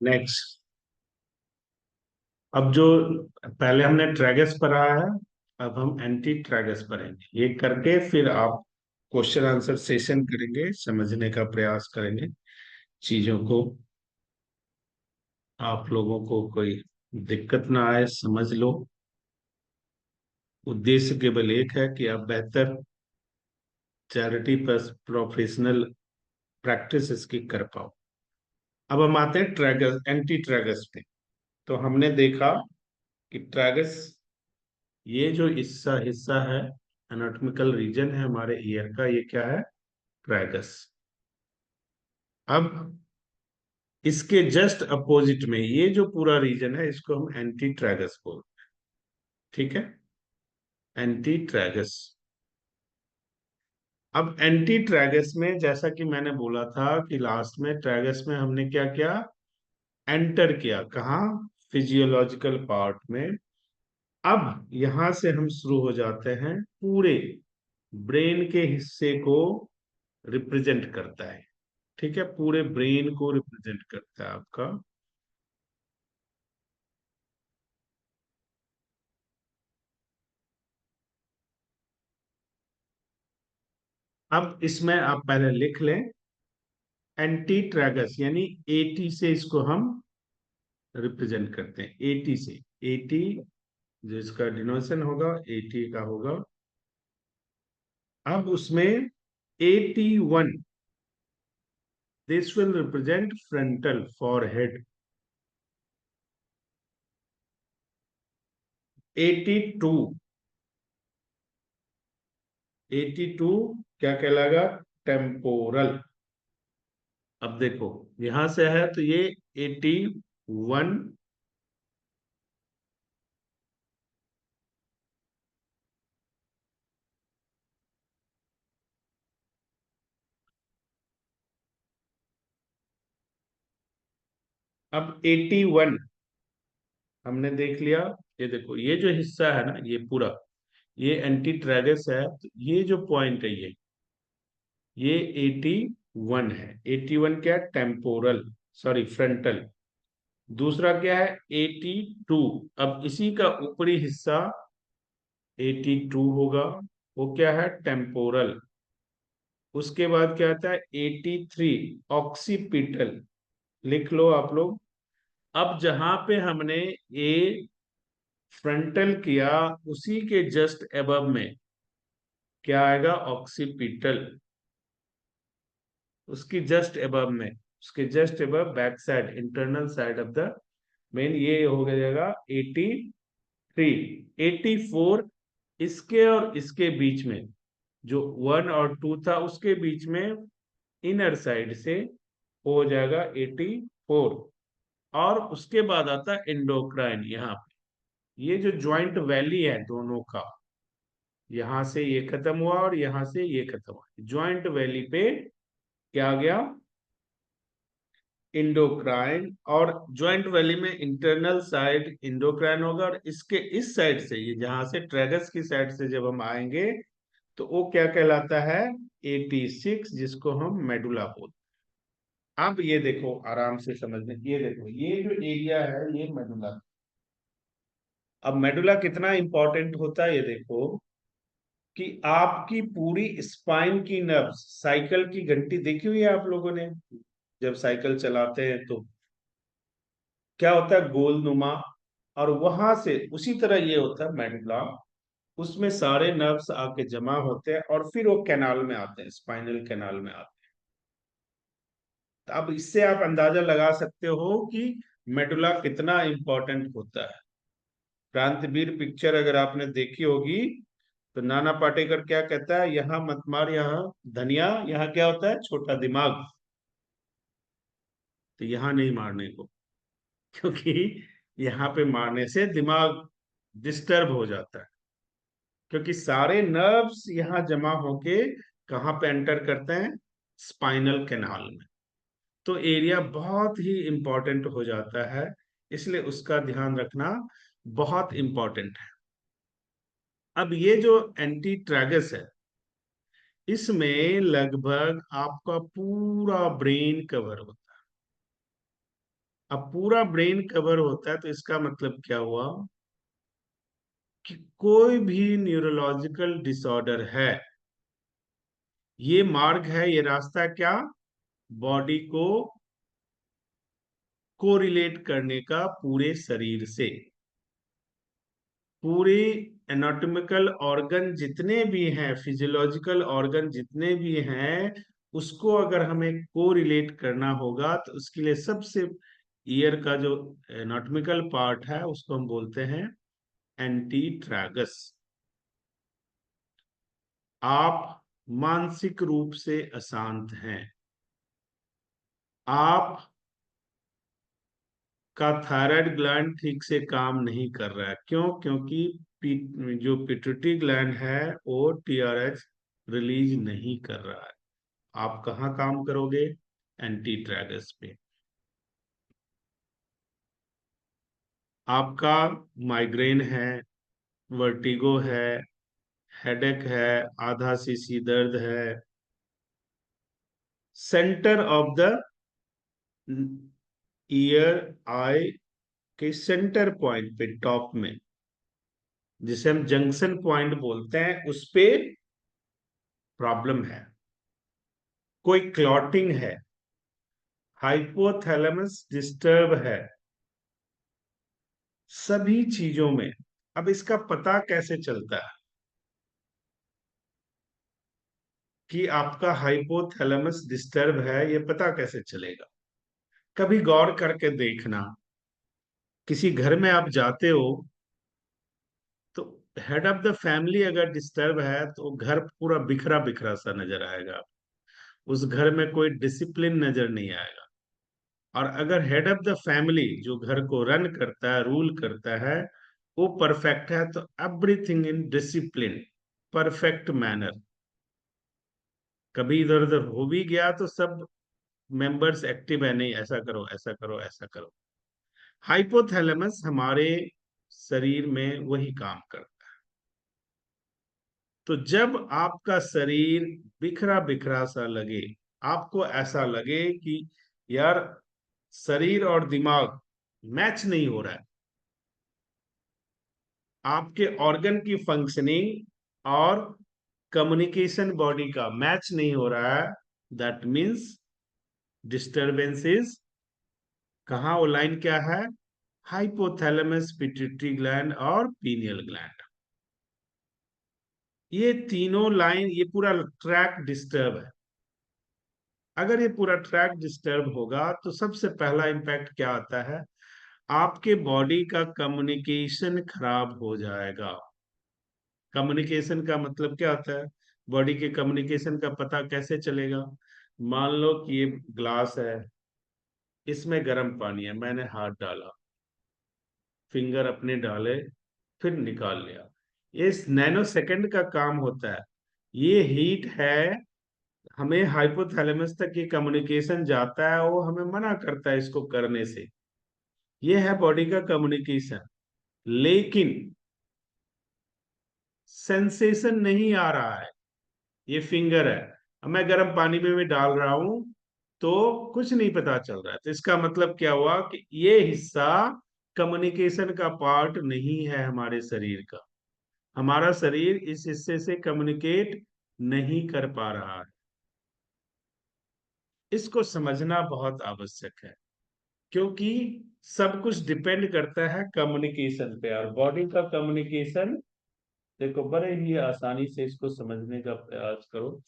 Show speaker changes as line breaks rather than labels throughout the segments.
Next, अब जो पहले हमने ट्रैगस पढ़ा है, अब हम एंटी ट्रैगस पढ़ेंगे। ये करके फिर आप क्वेश्चन आंसर सेशन करेंगे, समझने का प्रयास करेंगे चीजों को। आप लोगों को कोई दिक्कत ना आए, समझ लो। उद्देश्य केवल एक है कि आप बेहतर चैरिटी पर प्रोफेशनल प्रैक्टिस इसकी कर पाओ। अब हम आते हैं ट्रैगस, एंटी ट्रैगस पे। तो हमने देखा कि ट्रैगस, ये जो हिस्सा हिस्सा है, एनाटॉमिकल रीजन है हमारे ईयर का, ये क्या है? ट्रैगस। अब इसके जस्ट अपोजिट में ये जो पूरा रीजन है, इसको हम एंटी ट्रैगस बोलते हैं। ठीक है, एंटी ट्रैगस। अब एंटी ट्रैगस में जैसा कि मैंने बोला था कि लास्ट में ट्रैगस में हमने क्या किया? एंटर किया कहाँ? फिजियोलॉजिकल पार्ट में। अब यहां से हम शुरू हो जाते हैं, पूरे ब्रेन के हिस्से को रिप्रेजेंट करता है। ठीक है, पूरे ब्रेन को रिप्रेजेंट करता है आपका। अब इसमें आप पहले लिख लें, एंटी ट्रैगस यानी एटी से इसको हम रिप्रेजेंट करते हैं, एटी से। एटी जो इसका डिनोशन होगा, एटी का होगा। अब उसमें 81, this will represent frontal forehead. 82, 82 क्या कहलाएगा? टेम्पोरल। अब देखो, यहां से है तो ये 81। अब 81 हमने देख लिया। ये देखो, ये जो हिस्सा है ना, ये पूरा, ये एंटी ट्रैगस है। तो ये जो पॉइंट है, ये 81 है। 81 क्या? Temporal, sorry frontal. दूसरा क्या है? 82। अब इसी का ऊपरी हिस्सा 82 होगा, वो क्या है? टेम्पोरल। उसके बाद क्या आता है? 83 ऑक्सीपिटल। लिख लो आप लोग। अब जहां पे हमने ए फ्रंटल किया, उसी के जस्ट एबव में क्या आएगा? ऑक्सीपिटल। उसकी जस्ट एबव में, उसके just above back side, internal side of the main, ये हो जाएगा 83। 84 इसके और इसके बीच में, जो 1 और 2 था उसके बीच में, इनर साइड से हो जाएगा 84। और उसके बाद आता है एंडोक्राइन। यहाँ पे ये जो ज्वाइंट वैली है दोनों का, यहां से ये खत्म हुआ और यहां से ये खत्म हुआ, ज्वाइंट वैली पे क्या आ गया? इंडोक्राइन। और ज्वाइंट वैली में इंटरनल साइड इंडोक्राइन होगा, और इसके इस साइड से, ये जहां से ट्रैगस की साइड से जब हम आएंगे, तो वो क्या कहलाता है? 86, जिसको हम मेडुला बोलते हैं। अब ये देखो, आराम से समझने, ये देखो, ये जो एरिया है ये मेडुला। अब मेडुला कितना इंपॉर्टेंट होता है, ये देखो कि आपकी पूरी स्पाइन की नर्व्स, साइकिल की घंटी देखी हुई है आप लोगों ने? जब साइकिल चलाते हैं तो क्या होता है? गोलनुमा। और वहां से उसी तरह ये होता है मेडुला, उसमें सारे नर्व्स आके जमा होते हैं और फिर वो कैनाल में आते हैं, स्पाइनल कैनाल में आते हैं। तो अब इससे आप अंदाजा लगा सकते हो कि मेडुला कितना इंपॉर्टेंट होता है। क्रांतिवीर पिक्चर अगर आपने देखी होगी, तो नाना पाटेकर क्या कहता है? यहाँ मत मार, यहाँ धनिया, यहाँ क्या होता है? छोटा दिमाग। तो यहाँ नहीं मारने को, क्योंकि यहाँ पे मारने से दिमाग डिस्टर्ब हो जाता है। क्योंकि सारे नर्व्स यहाँ जमा होके कहाँ पे एंटर करते हैं? स्पाइनल कैनाल में। तो एरिया बहुत ही इंपॉर्टेंट हो जाता है, इसलिए उसका ध्यान रखना बहुत इंपॉर्टेंट है। अब ये जो एंटी ट्रैगस है, इसमें लगभग आपका पूरा ब्रेन कवर होता है। अब पूरा ब्रेन कवर होता है तो इसका मतलब क्या हुआ कि कोई भी न्यूरोलॉजिकल डिसऑर्डर है, ये मार्ग है, ये रास्ता क्या, बॉडी को कोरिलेट करने का पूरे शरीर से। पूरे एनाटॉमिकल ऑर्गन जितने भी हैं, फिजियोलॉजिकल ऑर्गन जितने भी हैं, उसको अगर हमें कोरिलेट करना होगा तो उसके लिए सबसे ईयर का जो एनाटॉमिकल पार्ट है उसको हम बोलते हैं एंटी ट्रैगस। आप मानसिक रूप से अशांत हैं, आप का थायराइड ग्लैंड ठीक से काम नहीं कर रहा है। क्यों? क्योंकि जो पिट्यूटरी ग्लैंड है वो टीआरएच रिलीज नहीं कर रहा है। आप कहाँ काम करोगे? एंटी ट्रैगस पे। आपका माइग्रेन है, वर्टिगो है, हेडेक है, आधा सीसी दर्द है, centre of the year I के सेंटर पॉइंट पे, टॉप में, जिसे हम जंक्शन पॉइंट बोलते हैं, उस पे प्रॉब्लम है, कोई क्लॉटिंग है, हाइपोथैलेमस डिस्टर्ब है, सभी चीजों में। अब इसका पता कैसे चलता है कि आपका हाइपोथैलेमस डिस्टर्ब है? ये पता कैसे चलेगा? कभी गौर करके देखना, किसी घर में आप जाते हो तो हेड ऑफ द फैमिली अगर डिस्टर्ब है तो घर पूरा बिखरा बिखरा सा नजर आएगा, उस घर में कोई डिसिप्लिन नजर नहीं आएगा। और अगर हेड ऑफ द फैमिली जो घर को रन करता है, रूल करता है, वो परफेक्ट है तो everything in discipline, perfect manner. कभी इधर उधर हो भी गया तो सब मेंबर्स एक्टिव है, नहीं ऐसा करो, ऐसा करो, ऐसा करो। हाइपोथैलेमस हमारे शरीर में वही काम करता है। तो जब आपका शरीर बिखरा बिखरा सा लगे, आपको ऐसा लगे कि यार शरीर और दिमाग मैच नहीं हो रहा है, आपके ऑर्गन की फंक्शनिंग और कम्युनिकेशन बॉडी का मैच नहीं हो रहा है, दैट मीन्स डिस्टर्बेंसेस। कहाँ वो लाइन क्या है? हाइपोथैलेमस, पिट्यूटरी ग्लैंड और पीनियल ग्लैंड। ये तीनों लाइन, ये पूरा ट्रैक डिस्टर्ब है। अगर ये पूरा ट्रैक डिस्टर्ब होगा तो सबसे पहला इंपैक्ट क्या आता है? आपके बॉडी का कम्युनिकेशन खराब हो जाएगा। कम्युनिकेशन का मतलब क्या होता है? बॉडी के कम्युनिकेशन का पता कैसे चलेगा? मान लो कि ये ग्लास है, इसमें गर्म पानी है, मैंने हाथ डाला, फिंगर अपने डाले, फिर निकाल लिया। ये नैनो सेकंड का काम होता है। ये हीट है, हमें हाइपोथैलेमस तक ये कम्युनिकेशन जाता है, वो हमें मना करता है इसको करने से। ये है बॉडी का कम्युनिकेशन। लेकिन सेंसेशन नहीं आ रहा है, ये फिंगर है, अब मैं गर्म पानी में भी डाल रहा हूं तो कुछ नहीं पता चल रहा है। तो इसका मतलब क्या हुआ कि ये हिस्सा कम्युनिकेशन का पार्ट नहीं है हमारे शरीर का। हमारा शरीर इस हिस्से से कम्युनिकेट नहीं कर पा रहा है। इसको समझना बहुत आवश्यक है, क्योंकि सब कुछ डिपेंड करता है कम्युनिकेशन पे। और बॉडी का कम्युनिकेशन देखो, बड़े ही आसानी से इसको समझने का प्रयास करो।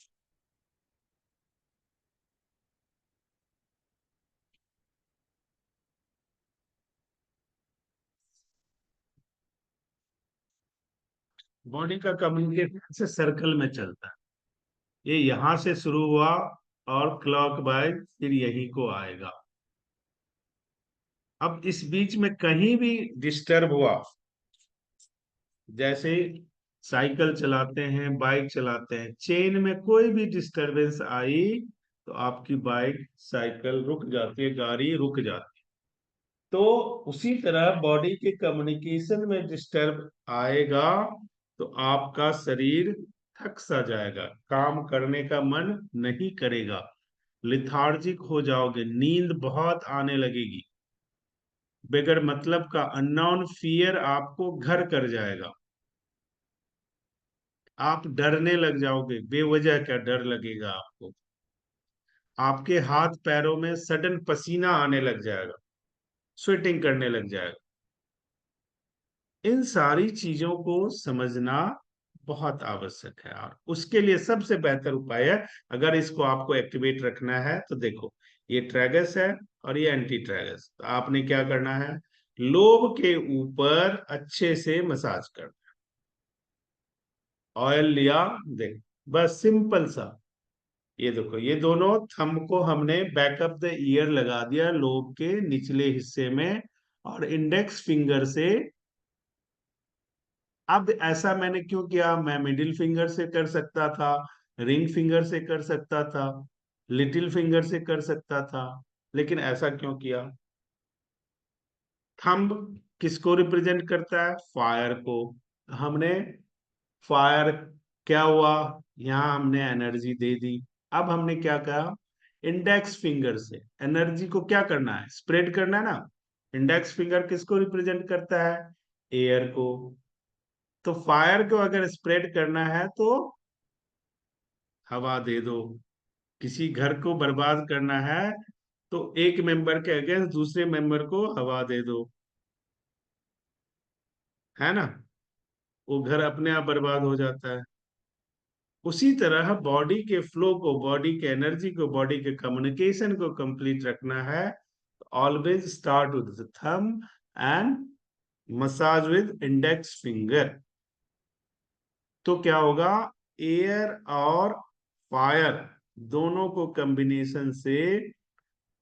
बॉडी का कम्युनिकेशन से सर्कल में चलता है। ये यहां से शुरू हुआ और क्लॉकवाइज फिर यही को आएगा। अब इस बीच में कहीं भी डिस्टर्ब हुआ, जैसे साइकिल चलाते हैं, बाइक चलाते हैं, चेन में कोई भी डिस्टरबेंस आई तो आपकी बाइक, साइकिल रुक जाती है, गाड़ी रुक जाती है। तो उसी तरह बॉडी के कम्युनिकेशन में डिस्टर्ब आएगा तो आपका शरीर थक सा जाएगा, काम करने का मन नहीं करेगा, लिथार्जिक हो जाओगे, नींद बहुत आने लगेगी। बगैर मतलब का अननोन फियर आपको घर कर जाएगा। आप डरने लग जाओगे, बेवजह क्या डर लगेगा आपको। आपके हाथ पैरों में सडन पसीना आने लग जाएगा, स्वेटिंग करने लग जाएगा। इन सारी चीजों को समझना बहुत आवश्यक है, और उसके लिए सबसे बेहतर उपाय है, अगर इसको आपको एक्टिवेट रखना है तो देखो, ये ट्रैगस है और ये एंटी ट्रैगस। तो आपने क्या करना है, लोब के ऊपर अच्छे से मसाज करना। ऑयल लिया, देख, बस सिंपल सा। ये देखो, ये दोनों थंब को हमने बैकअप द ईयर लगा दिया, लोब के निचले हिस्से में, और इंडेक्स फिंगर से। अब ऐसा मैंने क्यों किया, मैं मिडिल फिंगर से कर सकता था, रिंग फिंगर से कर सकता था, लिटिल फिंगर से कर सकता था, लेकिन ऐसा क्यों किया। थंब किसको रिप्रेजेंट करता है, फायर को। हमने फायर, क्या हुआ, यहां हमने एनर्जी दे दी। अब हमने क्या कहा, इंडेक्स फिंगर से एनर्जी को क्या करना है, स्प्रेड करना है ना। इंडेक्स फिंगर किसको रिप्रेजेंट करता है, एयर को। तो फायर को अगर स्प्रेड करना है तो हवा दे दो। किसी घर को बर्बाद करना है तो एक मेंबर के अगेंस्ट दूसरे मेंबर को हवा दे दो, है ना। वो घर अपने आप बर्बाद हो जाता है। उसी तरह बॉडी के फ्लो को, बॉडी के एनर्जी को, बॉडी के कम्युनिकेशन को कंप्लीट रखना है। Always start with thumb and massage with index finger. तो क्या होगा, एयर और फायर दोनों को कॉम्बिनेशन से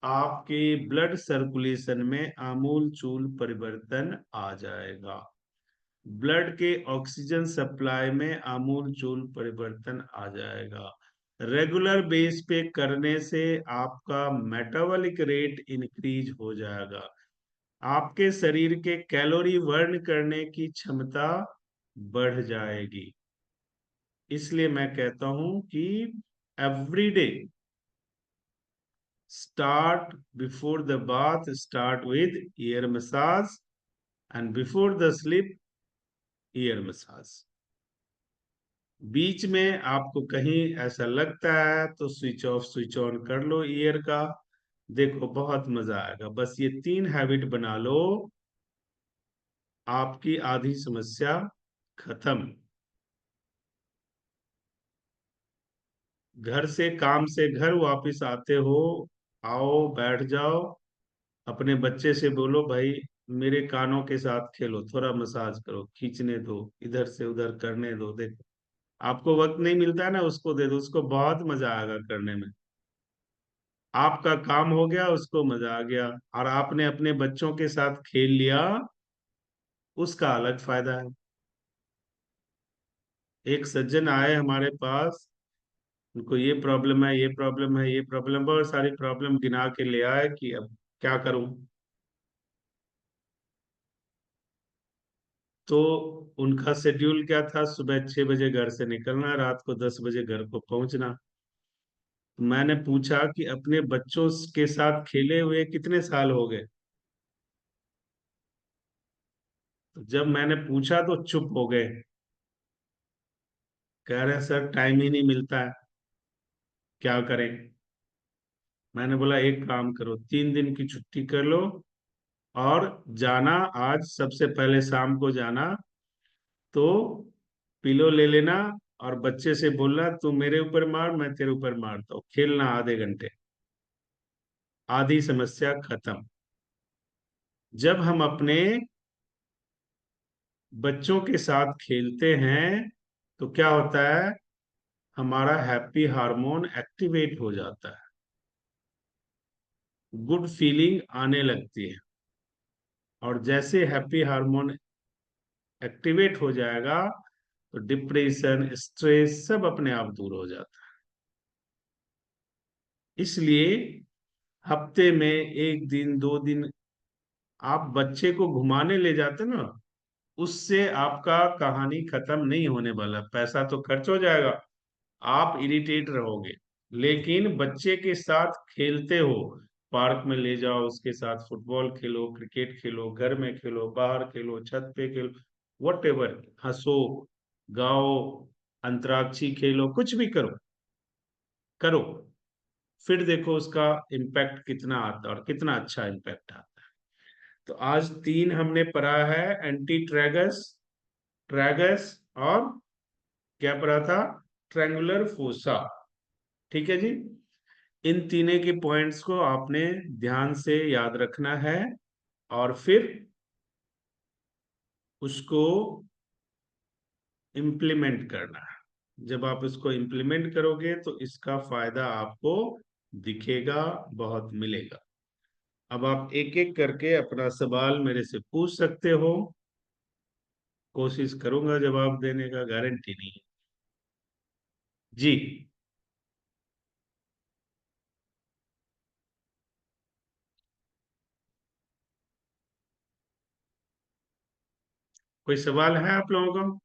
आपके ब्लड सर्कुलेशन में आमूल चूल परिवर्तन आ जाएगा। ब्लड के ऑक्सीजन सप्लाई में आमूल चूल परिवर्तन आ जाएगा। रेगुलर बेस पे करने से आपका मेटाबॉलिक रेट इंक्रीज हो जाएगा। आपके शरीर के कैलोरी बर्न करने की क्षमता बढ़ जाएगी। इसलिए मैं कहता हूं कि everyday start before the bath, start with ear massage, and before the sleep ear massage। बीच में आपको कहीं ऐसा लगता है तो स्विच ऑफ स्विच ऑन कर लो ईयर का। देखो बहुत मजा आएगा, बस ये 3 हैबिट बना लो, आपकी आधी समस्या खत्म। घर से, काम से घर वापस आते हो, आओ बैठ जाओ, अपने बच्चे से बोलो, भाई मेरे कानों के साथ खेलो, थोड़ा मसाज करो, खींचने दो, इधर से उधर करने दो। देखो, आपको वक्त नहीं मिलता है ना, उसको दे दो, उसको बहुत मजा आएगा करने में। आपका काम हो गया, उसको मजा आ गया, और आपने अपने बच्चों के साथ खेल लिया, उसका अलग फायदा है। एक सज्जन आए हमारे पास, उनको ये प्रॉब्लम है, ये प्रॉब्लम है, ये प्रॉब्लम, बहुत सारी प्रॉब्लम गिना के ले आए कि अब क्या करूं। तो उनका शेड्यूल क्या था, सुबह 6 बजे घर से निकलना, रात को 10 बजे घर को पहुंचना। मैंने पूछा कि अपने बच्चों के साथ खेले हुए कितने साल हो गए। तो जब मैंने पूछा तो चुप हो गए, कह रहे सर टाइम ही नहीं मिलता है, क्या करें। मैंने बोला एक काम करो, 3 दिन की छुट्टी कर लो, और जाना आज सबसे पहले शाम को जाना, तो पिलो ले लेना, और बच्चे से बोलना तू मेरे ऊपर मार, मैं तेरे ऊपर मारता हूँ, खेलना आधे घंटे, आधी समस्या खत्म। जब हम अपने बच्चों के साथ खेलते हैं तो क्या होता है, हमारा हैप्पी हार्मोन एक्टिवेट हो जाता है, गुड फीलिंग आने लगती है, और जैसे हैप्पी हार्मोन एक्टिवेट हो जाएगा तो डिप्रेशन, स्ट्रेस सब अपने आप दूर हो जाता है। इसलिए हफ्ते में 1 दिन 2 दिन आप बच्चे को घुमाने ले जाते ना, उससे आपका कहानी खत्म नहीं होने वाला। पैसा तो खर्च हो जाएगा, आप इरिटेट रहोगे, लेकिन बच्चे के साथ खेलते हो, पार्क में ले जाओ, उसके साथ फुटबॉल खेलो, क्रिकेट खेलो, घर में खेलो, बाहर खेलो, छत पे खेलो, वट एवर, हंसो, गाओ, अंतराक्षी खेलो, कुछ भी करो करो, फिर देखो उसका इम्पैक्ट कितना आता है और कितना अच्छा इम्पैक्ट आता है। तो आज 3 हमने पढ़ा है, एंटी ट्रैगस, ट्रैगस और क्या पढ़ा था, ट्रैंगुलर फोसा। ठीक है जी। इन तीनों के पॉइंट्स को आपने ध्यान से याद रखना है और फिर उसको इम्प्लीमेंट करना है। जब आप इसको इम्प्लीमेंट करोगे तो इसका फायदा आपको दिखेगा, बहुत मिलेगा। अब आप एक एक करके अपना सवाल मेरे से पूछ सकते हो, कोशिश करूंगा जवाब देने का, गारंटी नहीं है जी। कोई सवाल है आप लोगों का?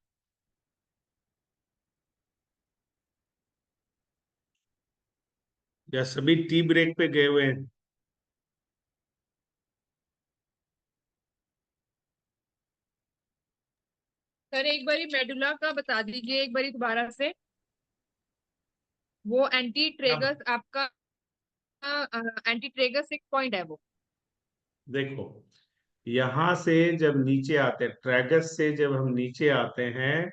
या सभी टी ब्रेक पे गए हुए हैं?
सर एक बारी मेडुला का बता दीजिए, एक बारी दोबारा से। वो एंटी
अब
ट्रेगस आपका, एंटी ट्रेगस एक पॉइंट है वो।
देखो, यहां से जब नीचे आते हैं, ट्रैगस से जब हम नीचे आते हैं,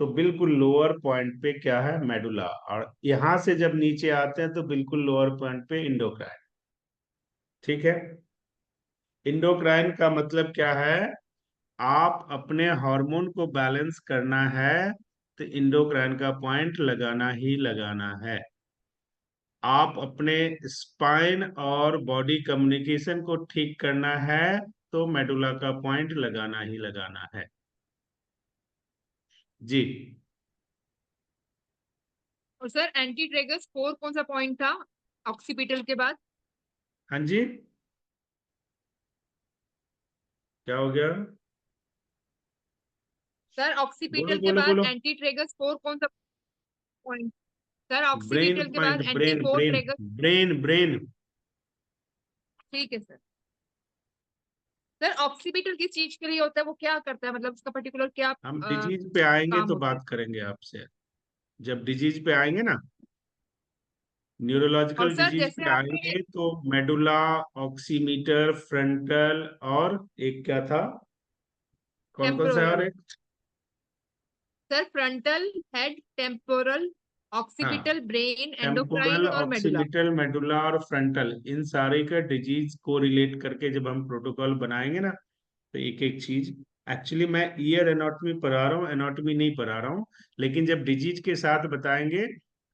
तो बिल्कुल लोअर पॉइंट पे क्या है, मेडुला। और यहां से जब नीचे आते हैं तो बिल्कुल लोअर पॉइंट पे इंडोक्राइन। ठीक है। इंडोक्राइन का मतलब क्या है, आप अपने हार्मोन को बैलेंस करना है तो इंडोक्राइन का पॉइंट लगाना ही लगाना है। आप अपने स्पाइन और बॉडी कम्युनिकेशन को ठीक करना है तो मेडुला का पॉइंट लगाना ही लगाना है जी।
और सर एंटी ट्रेगस फोर कौन सा पॉइंट था ऑक्सीपिटल के बाद?
हाँ जी, क्या हो गया?
सर
बोलो
ऑक्सीपिटल के
बोलो
बाद
बोलो।
एंटी ट्रेगस फोर कौन सा पॉइंट? सर
ब्रेन
ऑक्सीपिटल के बाद
point,
anti
brain
fore
brain
tragus.
Brain brain.
ठीक है सर। सर ऑक्सीपिटल किस चीज के लिए होता है, वो क्या करता है, मतलब उसका पर्टिकुलर क्या
हम डिजीज पे आएंगे
काम
तो
होता है?
बात करेंगे आपसे। जब डिजीज पे आएंगे ना,
और
न्यूरोलॉजिकल
सर
डिजीज
जैसे
पे
आपने
आएंगे तो मेडुला, ऑक्सीमीटर, फ्रंटल, और एक क्या था, कौन कौन सा है, और
टेम्पोरल,
एक,
सर फ्रंटल, हेड, टेम्पोरल,
हाँ,
ऑक्सीपिटल, ब्रेन,
टेम्पोरल,
एंडोक्राइन और मेडुला।
ऑक्सीमिटल, मेडुला और फ्रंटल, इन सारे का डिजीज को रिलेट करके जब हम प्रोटोकॉल बनाएंगे ना, तो एक एक चीज, एक्चुअली मैं ईयर एनाटॉमी पढ़ा रहा हूँ, एनाटॉमी नहीं पढ़ा रहा हूँ, लेकिन जब डिजीज के साथ बताएंगे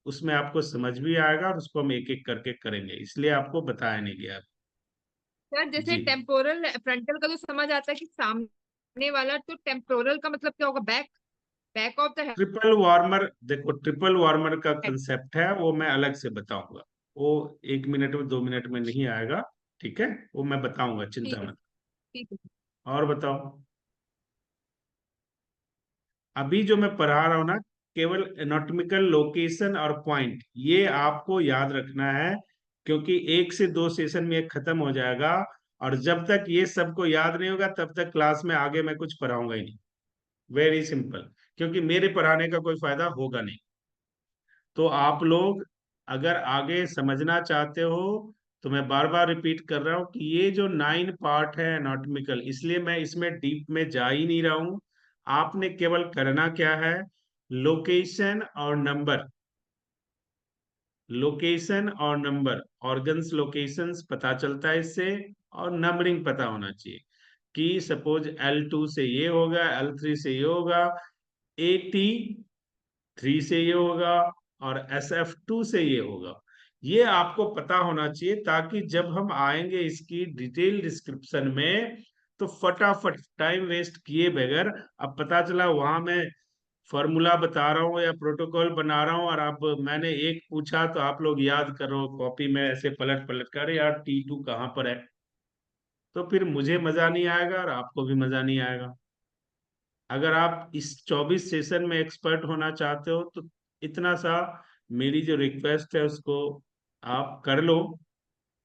उसमें आपको समझ भी आएगा और उसको हम एक एक करके करेंगे, इसलिए आपको बताया नहीं गया।
सर जैसे
जी।
टेम्पोरल फ्रंटल का तो समझ आता है कि सामने वाला, तो टेम्पोरल का मतलब क्या होगा, back, back of the
triple warmer, देखो ट्रिपल वार्मर का
हेड।
कंसेप्ट है, वो मैं अलग से बताऊंगा। वो 1 मिनट में 2 मिनट में नहीं आएगा। ठीक है, वो मैं बताऊंगा, चिंता
ठीक है,
मत।
ठीक है।
और बताओ, अभी जो मैं पढ़ा रहा हूं ना, केवल एनाटॉमिकल लोकेशन और पॉइंट, ये आपको याद रखना है, क्योंकि 1 से 2 सेशन में ये खत्म हो जाएगा। और जब तक ये सबको याद नहीं होगा तब तक क्लास में आगे मैं कुछ पढ़ाऊंगा ही नहीं। वेरी सिंपल, क्योंकि मेरे पढ़ाने का कोई फायदा होगा नहीं। तो आप लोग अगर आगे समझना चाहते हो, तो मैं बार बार रिपीट कर रहा हूं कि ये जो 9 पार्ट है एनाटॉमिकल, इसलिए मैं इसमें डीप में जा ही नहीं रहा हूं। आपने केवल करना क्या है, लोकेशन और नंबर, लोकेशन और नंबर, ऑर्गन्स लोकेशंस पता चलता है इससे, और नंबरिंग पता होना चाहिए कि सपोज L2 से ये होगा, L3 से ये होगा, AT3 से ये होगा, और SF2 से ये होगा। ये आपको पता होना चाहिए, ताकि जब हम आएंगे इसकी डिटेल डिस्क्रिप्शन में तो फटाफट टाइम वेस्ट किए बगैर, अब पता चला वहां मैं फॉर्मूला बता रहा हूँ या प्रोटोकॉल बना रहा हूँ और आप, मैंने एक पूछा तो आप लोग याद करो कॉपी में ऐसे पलट पलट कर, यार T2 कहाँ पर है, तो फिर मुझे मजा नहीं आएगा और आपको भी मजा नहीं आएगा। अगर आप इस 24 सेशन में एक्सपर्ट होना चाहते हो तो इतना सा मेरी जो रिक्वेस्ट है उसको आप कर लो।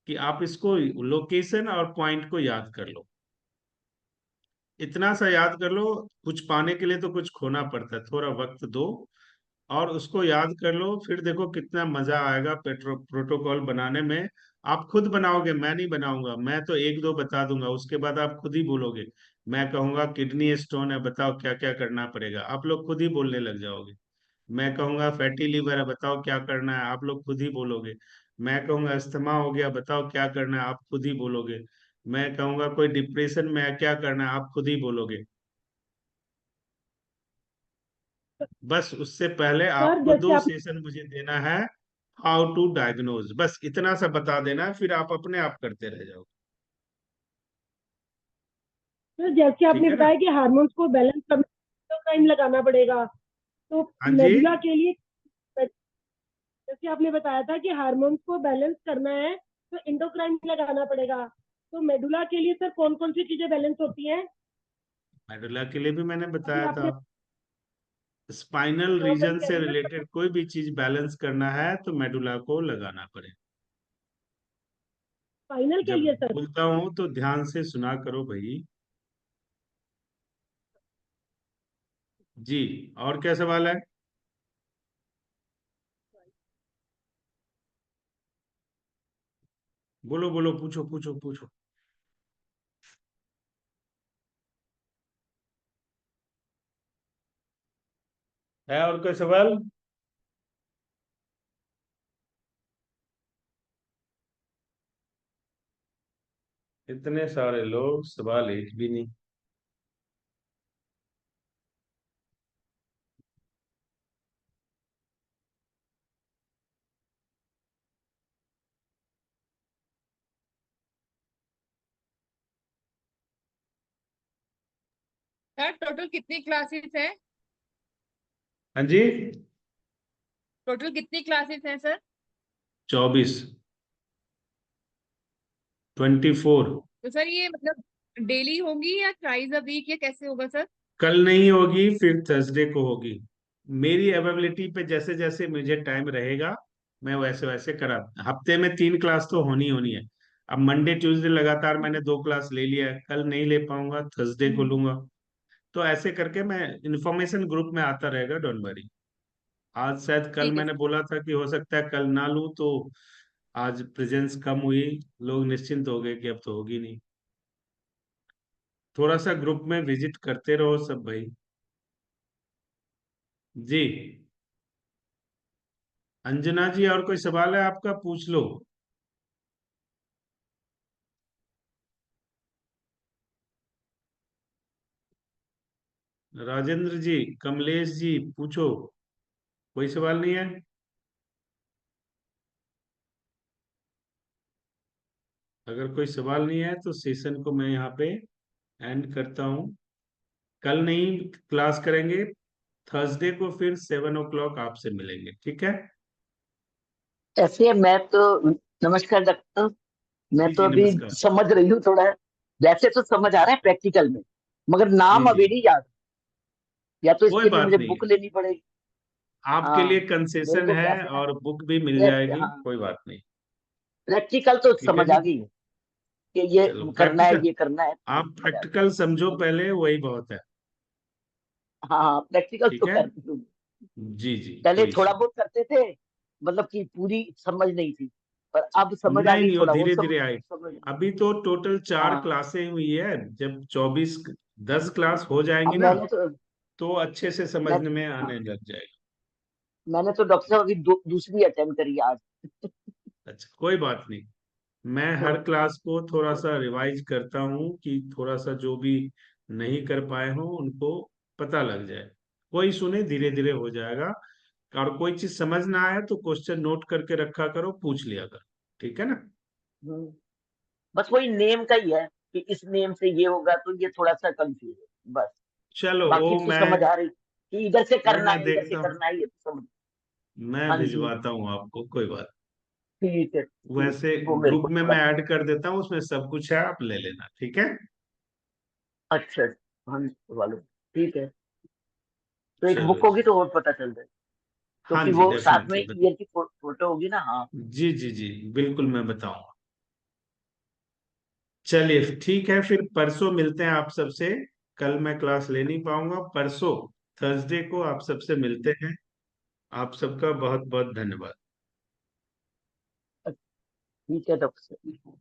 कि आप इसको लोकेशन और पॉइंट को याद कर लो, इतना सा याद कर लो। कुछ पाने के लिए तो कुछ खोना पड़ता है, थोड़ा वक्त दो और उसको याद कर लो, फिर देखो कितना मजा आएगा प्रोटोकॉल बनाने में। आप खुद बनाओगे, मैं नहीं बनाऊंगा, मैं तो एक दो बता दूंगा, उसके बाद आप खुद ही बोलोगे। मैं कहूंगा किडनी स्टोन है, बताओ क्या क्या करना पड़ेगा, आप लोग खुद ही बोलने लग जाओगे। मैं कहूंगा फैटी लिवर है, बताओ क्या करना है, आप लोग खुद ही बोलोगे। मैं कहूंगा अस्थमा हो गया, बताओ क्या करना है, आप खुद ही बोलोगे। मैं कहूंगा कोई डिप्रेशन में है, क्या करना है, आप खुद ही बोलोगे। बस उससे पहले
सर
आपको
जैसे
दो
आप
सेशन मुझे देना है, हाउ टू डायग्नोज, बस इतना सा बता देना है, फिर आप अपने आप करते रह जाओ।
सर जैसे
ठीक
आपने
है ना?
बताया कि हार्मोन्स को बैलेंस करने में टाइम लगाना पड़ेगा, तो
हाँ जी।
मेडुला के लिए जैसे आपने बताया था कि हार्मोन्स को बैलेंस करना है तो इंडोक्राइन लगाना पड़ेगा, तो मेडुला के लिए सर कौन कौन सी चीजें बैलेंस होती हैं?
मेडुला के लिए भी मैंने
अभी
बताया था,
आपने
स्पाइनल
तो वही
रीजन
कह
से
रही हूँ ना,
रिलेटेड कोई भी चीज बैलेंस करना है तो मेडुला को लगाना पड़े।
फाइनल के
जब
लिए सर।
बोलता हूं तो ध्यान से सुना करो भाई। जी, और क्या सवाल है? बोलो बोलो, पूछो पूछो पूछो। है और कोई सवाल? इतने सारे लोग, सवाल एक भी नहीं।
सर टोटल कितनी क्लासेस है?
हाँ जी।
टोटल कितनी क्लासेस हैं सर?
24, 24।
तो सर ये मतलब डेली होंगी या ट्राइज अ वीक या कैसे होगा सर?
कल नहीं होगी, फिर थर्सडे को होगी। मेरी अवेलेबिलिटी पे जैसे जैसे मुझे टाइम रहेगा, मैं वैसे वैसे करा। हफ्ते में 3 क्लास तो होनी होनी है। अब मंडे ट्यूसडे लगातार मैंने 2 क्लास ले लिया है, कल नहीं ले पाऊंगा, थर्सडे को लूंगा। तो ऐसे करके मैं इंफॉर्मेशन ग्रुप में आता रहेगा, डोंट वरी। आज शायद, कल
ठीक है
मैंने
सर।
बोला था कि हो सकता है कल ना लूं, तो आज प्रेजेंस कम हुई, लोग निश्चिंत हो गए कि अब तो होगी नहीं। थोड़ा सा ग्रुप में विजिट करते रहो सब भाई। जी। अंजना जी, और कोई सवाल है आपका, पूछ लो। राजेंद्र जी, कमलेश जी, पूछो। कोई सवाल नहीं है? अगर कोई सवाल नहीं है तो सेशन को मैं यहाँ पे एंड करता हूँ। कल नहीं क्लास करेंगे, थर्सडे को फिर 7 o'clock आपसे मिलेंगे, ठीक है?
ऐसे मैं तो, नमस्कार डॉक्टर, मैं
जी
तो
जी,
अभी
नमस्कार।
समझ रही हूँ थोड़ा। वैसे तो समझ आ रहा है प्रैक्टिकल में, मगर
जी
नाम
जी,
अभी नहीं याद। या तो
कोई
इसके लिए
बात
मुझे
नहीं,
बुक लेनी पड़ेगी।
आपके लिए
हाँ, मेरे
कंसेशन
को
है
कैसे ना,
और बुक भी मिल जाएगी,
हाँ,
कोई बात नहीं।
प्रैक्टिकल तो
ठीक है
समझ
जी।
आ गई है कि ये
चलो
करना है,
प्रैक्टिकल,
ये करना है, तो
आप
समझ आ
प्रैक्टिकल समझो
गई।
पहले, वही बहुत है।
हाँ हाँ, प्रैक्टिकल
ठीक
तो
है।
कर दूँ।
जी जी,
पहले
कोई
थोड़ा
इशू नहीं।
बहुत करते थे, मतलब कि पूरी समझ नहीं थी, पर अब समझ आ
नहीं
गई,
नहीं, वो
थोड़ा बहुत
धीरे
समझ
धीरे आए।
समझ।
अभी तो टोटल चार
हाँ,
क्लासें हुई है, जब 24, 10 क्लास हो
अब
जाएंगी ना, तो अच्छे से
मैं
समझने में
हाँ,
आने लग जाएगा।
मैंने तो डॉक्टर साहब अभी दूसरी अटेम्प्ट करी है आज।
अच्छा, कोई बात नहीं। मैं हर
हाँ,
क्लास को थोड़ा सा रिवाइज करता हूँ कि थोड़ा सा जो भी नहीं कर पाए हो उनको पता लग जाए। कोई सुने, धीरे धीरे हो जाएगा। और कोई चीज समझ ना आए तो क्वेश्चन नोट करके रखा करो, पूछ लिया करो। ठीक है ना?
हम्म, बस वही नेम का ही है कि इस नेम से ये होगा, तो ये थोड़ा सा कंफ्यूज है बस।
चलो,
बाकी
वो
तो समझ आ रही कि इधर से
वो
करना
मैं
है, इधर से
देखता हूँ,
करना है, ये तो समझ।
मैं
हाँ जी,
भिजवाता हूँ आपको, कोई बात।
ठीक है, ठीक,
वैसे
वो मेरे
ग्रुप
को
में
थोड़ा।
मैं ऐड कर देता हूँ, उसमें सब कुछ है, आप ले लेना, ठीक है?
अच्छा, हाँ जी, वालों, ठीक है। तो एक
चलो
बुक होगी
जी।
तो और पता चल जाए,
हाँ
क्योंकि
जी,
वो साथ में
डेफिनेटली बता।
ईयर की फोटो होगी ना। हाँ,
जी जी जी, बिल्कुल मैं बताऊंगा। चलिए ठीक है, फिर परसों मिलते हैं आप सबसे। कल मैं क्लास ले नहीं पाऊंगा, परसों थर्सडे को आप सबसे मिलते हैं। आप सबका बहुत बहुत धन्यवाद।
ठीक है डॉक्टर साहब।